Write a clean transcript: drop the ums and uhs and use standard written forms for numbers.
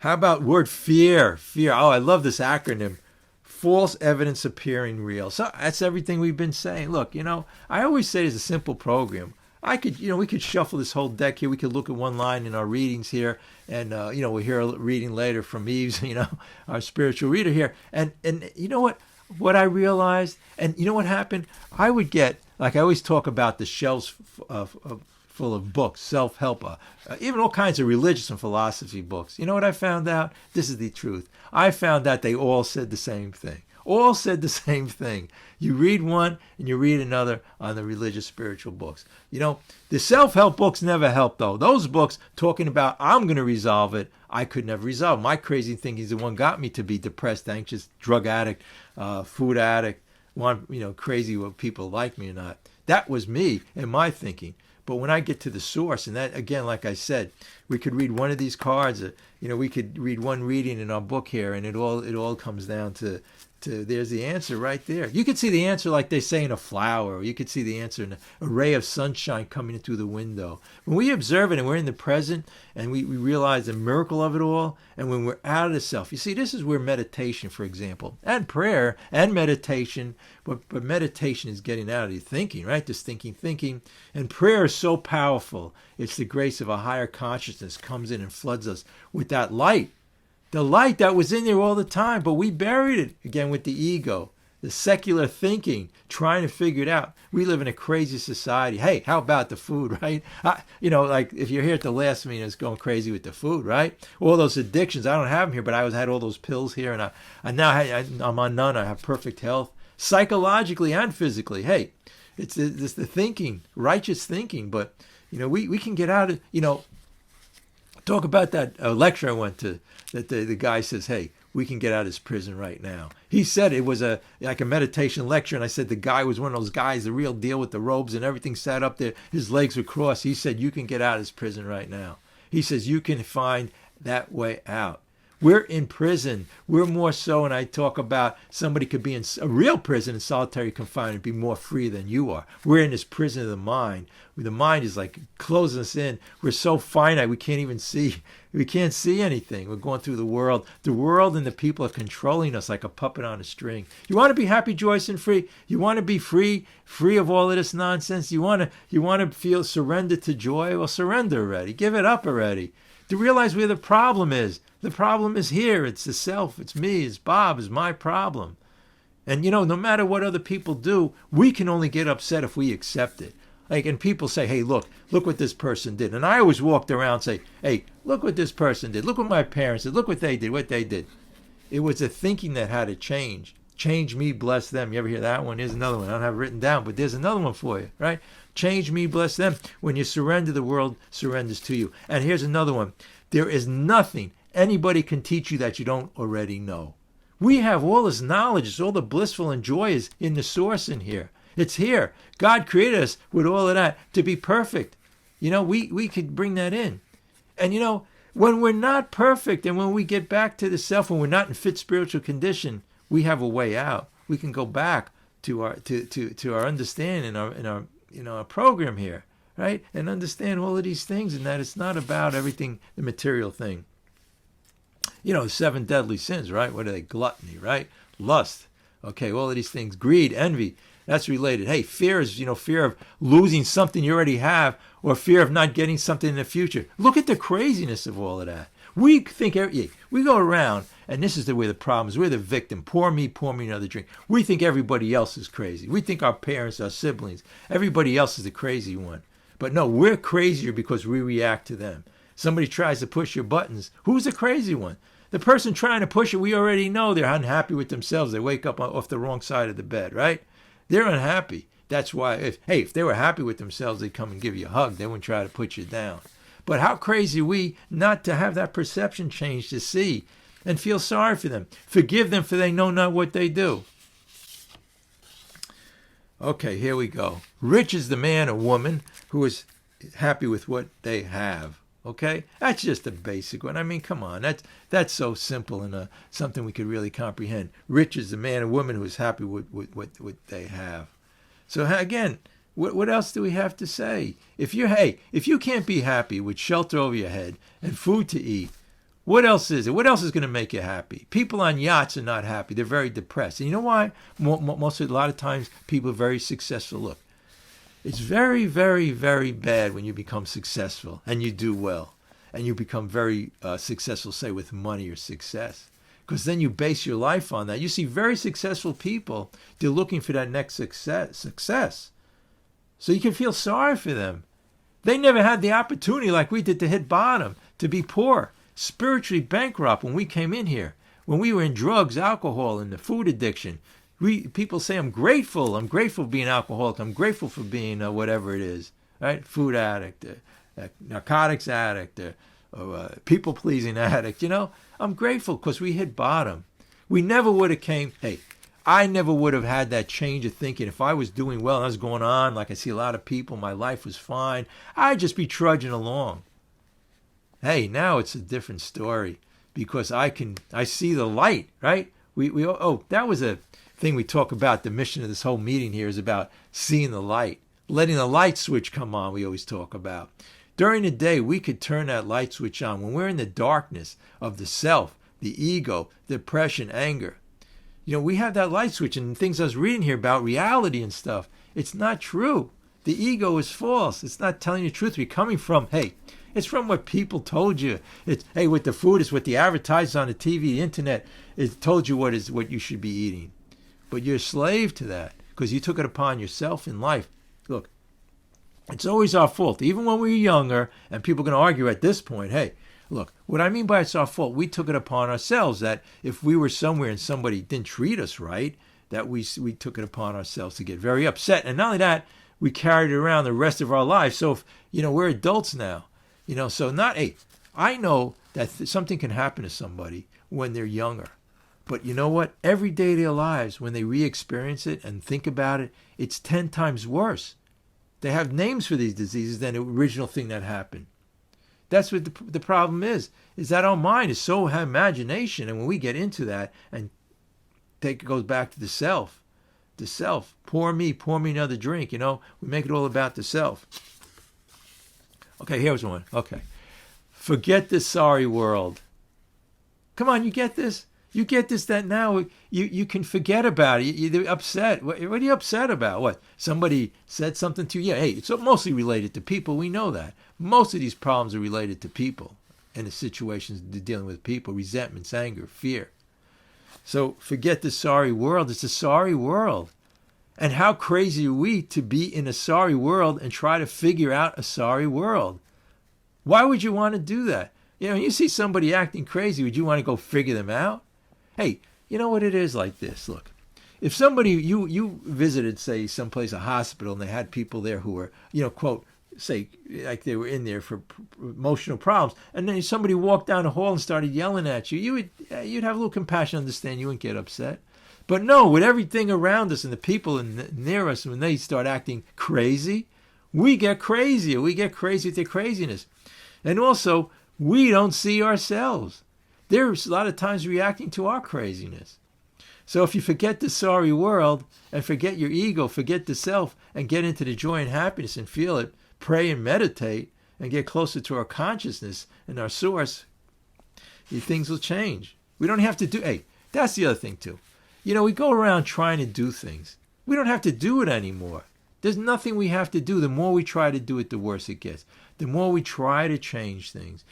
How about word fear? Fear. Oh, I love this acronym. False evidence appearing real. So that's everything we've been saying. Look, I always say it's a simple program. We could shuffle this whole deck here. We could look at one line in our readings here, and we'll hear a reading later from Eve's, our spiritual reader here. And you know what I realized, and you know what happened? I would get, like I always talk about the shelves full of books, self-help, even all kinds of religious and philosophy books. You know what I found out? This is the truth. I found out they all said the same thing. All said the same thing. You read one and you read another on the religious spiritual books. The self-help books never help, though. Those books talking about I'm going to resolve it, I could never resolve. My crazy thinking is the one got me to be depressed, anxious, drug addict, food addict, crazy what people like me or not. That was me and my thinking. But when I get to the source, and that, again, like I said, we could read one of these cards, we could read one reading in our book here, and it all comes down to there's the answer right there. You could see the answer, like they say, in a flower, or you could see the answer in a ray of sunshine coming in through the window. When we observe it and we're in the present and we realize the miracle of it all, and when we're out of the self, you see, this is where meditation, for example, and prayer and meditation, but meditation is getting out of your thinking, right? This thinking. And prayer is so powerful. It's the grace of a higher consciousness comes in and floods us with that light. The light that was in there all the time, but we buried it again with the ego, the secular thinking, trying to figure it out. We live in a crazy society. Hey, how about the food, right? Like if you're here at the last meeting, it's going crazy with the food, right? All those addictions. I don't have them here, but I had all those pills here, and I'm on none. I have perfect health, psychologically and physically. Hey, it's the thinking, righteous thinking. But we can get out of talk about that lecture I went to. That the guy says, hey, we can get out of this prison right now. He said it was like a meditation lecture, and I said the guy was one of those guys, the real deal with the robes and everything sat up there. His legs were crossed. He said, you can get out of this prison right now. He says, you can find that way out. We're in prison. We're more so, and I talk about somebody could be in a real prison in solitary confinement and be more free than you are. We're in this prison of the mind. The mind is like closing us in. We're so finite, we can't even see. We can't see anything. We're going through the world. The world and the people are controlling us like a puppet on a string. You want to be happy, joyous, and free? You want to be free of all of this nonsense? You want to feel surrendered to joy? Well, surrender already. Give it up already. To realize where the problem is. The problem is here. It's the self. It's me. It's Bob. It's my problem. And no matter what other people do, we can only get upset if we accept it. And people say, hey, look what this person did. And I always walked around and say, hey, look what this person did. Look what my parents did. Look what they did. It was a thinking that had to change. Change me, bless them. You ever hear that one? Here's another one. I don't have it written down, but there's another one for you, right? Change me, bless them. When you surrender, the world surrenders to you. And here's another one. There is nothing anybody can teach you that you don't already know. We have all this knowledge. It's all the blissful and joy is in the source in here. It's here. God created us with all of that to be perfect. We could bring that in. And when we're not perfect and when we get back to the self, when we're not in fit spiritual condition, we have a way out. We can go back to our understanding in our program here, right? And understand all of these things, and that it's not about everything, the material thing. 7 deadly sins, right? What are they? Gluttony, right? Lust. Okay, all of these things. Greed, envy. That's related. Hey, fear is, fear of losing something you already have, or fear of not getting something in the future. Look at the craziness of all of that. We think, we go around, and this is the way the problem is. We're the victim. Pour me another drink. We think everybody else is crazy. We think our parents, our siblings, everybody else is the crazy one. But no, we're crazier because we react to them. Somebody tries to push your buttons. Who's the crazy one? The person trying to push it, we already know they're unhappy with themselves. They wake up off the wrong side of the bed, right? They're unhappy. That's why, if they were happy with themselves, they'd come and give you a hug. They wouldn't try to put you down. But how crazy are we not to have that perception change, to see and feel sorry for them. Forgive them, for they know not what they do. Okay, here we go. Rich is the man or woman who is happy with what they have. Okay, that's just a basic one. I mean, come on, that's so simple and something we could really comprehend. Rich is the man or woman who is happy with what they have. So again, what else do we have to say? If you can't be happy with shelter over your head and food to eat, What else is it? What else is going to make you happy? People on yachts are not happy. They're very depressed. And you know why? A lot of times people are very successful. Look, it's very, very, very bad when you become successful and you do well. And you become very successful, say, with money or success. Because then you base your life on that. You see very successful people, they're looking for that next success. So you can feel sorry for them. They never had the opportunity like we did to hit bottom, to be poor, spiritually bankrupt when we came in here. When we were in drugs, alcohol, and the food addiction. People say, I'm grateful for being alcoholic. I'm grateful for being whatever it is, right? Food addict, narcotics addict, people-pleasing addict, I'm grateful because we hit bottom. We never would have I never would have had that change of thinking. If I was doing well and I was going on, like I see a lot of people, my life was fine, I'd just be trudging along. Hey, now it's a different story because I see the light, right? That was a thing we talk about. The mission of this whole meeting here is about seeing the light, letting the light switch come on, we always talk about. During the day, we could turn that light switch on. When we're in the darkness of the self, the ego, depression, anger, we have that light switch, and things I was reading here about reality and stuff, it's not true. The ego is false. It's not telling you the truth. We're coming from, it's from what people told you. It's, with the food, it's what the advertisers on the TV, the internet, it told you what you should be eating. But you're a slave to that because you took it upon yourself in life. Look, it's always our fault. Even when we were younger, and people are going to argue at this point, look, what I mean by it's our fault, we took it upon ourselves that if we were somewhere and somebody didn't treat us right, that we took it upon ourselves to get very upset. And not only that, we carried it around the rest of our lives. So, if, we're adults now, so I know that something can happen to somebody when they're younger. But you know what? Every day of their lives, when they re-experience it and think about it, it's 10 times worse. They have names for these diseases than the original thing that happened. That's what the problem is that our mind is so imagination. And when we get into that and it goes back to the self, pour me another drink, we make it all about the self. Okay, here's one. Okay. Forget this sorry world. Come on, you get this? You get this, that now you can forget about it. You're upset. What are you upset about? What? Somebody said something to you? Yeah, it's mostly related to people. We know that. Most of these problems are related to people and the situations they're dealing with people, resentments, anger, fear. So forget the sorry world. It's a sorry world. And how crazy are we to be in a sorry world and try to figure out a sorry world? Why would you want to do that? You see somebody acting crazy, would you want to go figure them out? Hey, you know what it is like this? Look, if somebody, you visited, say, someplace, a hospital, and they had people there who were, quote, say, like they were in there for emotional problems, and then somebody walked down the hall and started yelling at you, you'd have a little compassion, understand, you wouldn't get upset. But no, with everything around us and the people near us, when they start acting crazy, we get crazier. We get crazy with their craziness. And also, we don't see ourselves. There's a lot of times reacting to our craziness. So if you forget the sorry world and forget your ego, forget the self, and get into the joy and happiness and feel it, pray and meditate, and get closer to our consciousness and our source, things will change. We don't have to do, that's the other thing too. We go around trying to do things. We don't have to do it anymore. There's nothing we have to do. The more we try to do it, the worse it gets. The more we try to change things,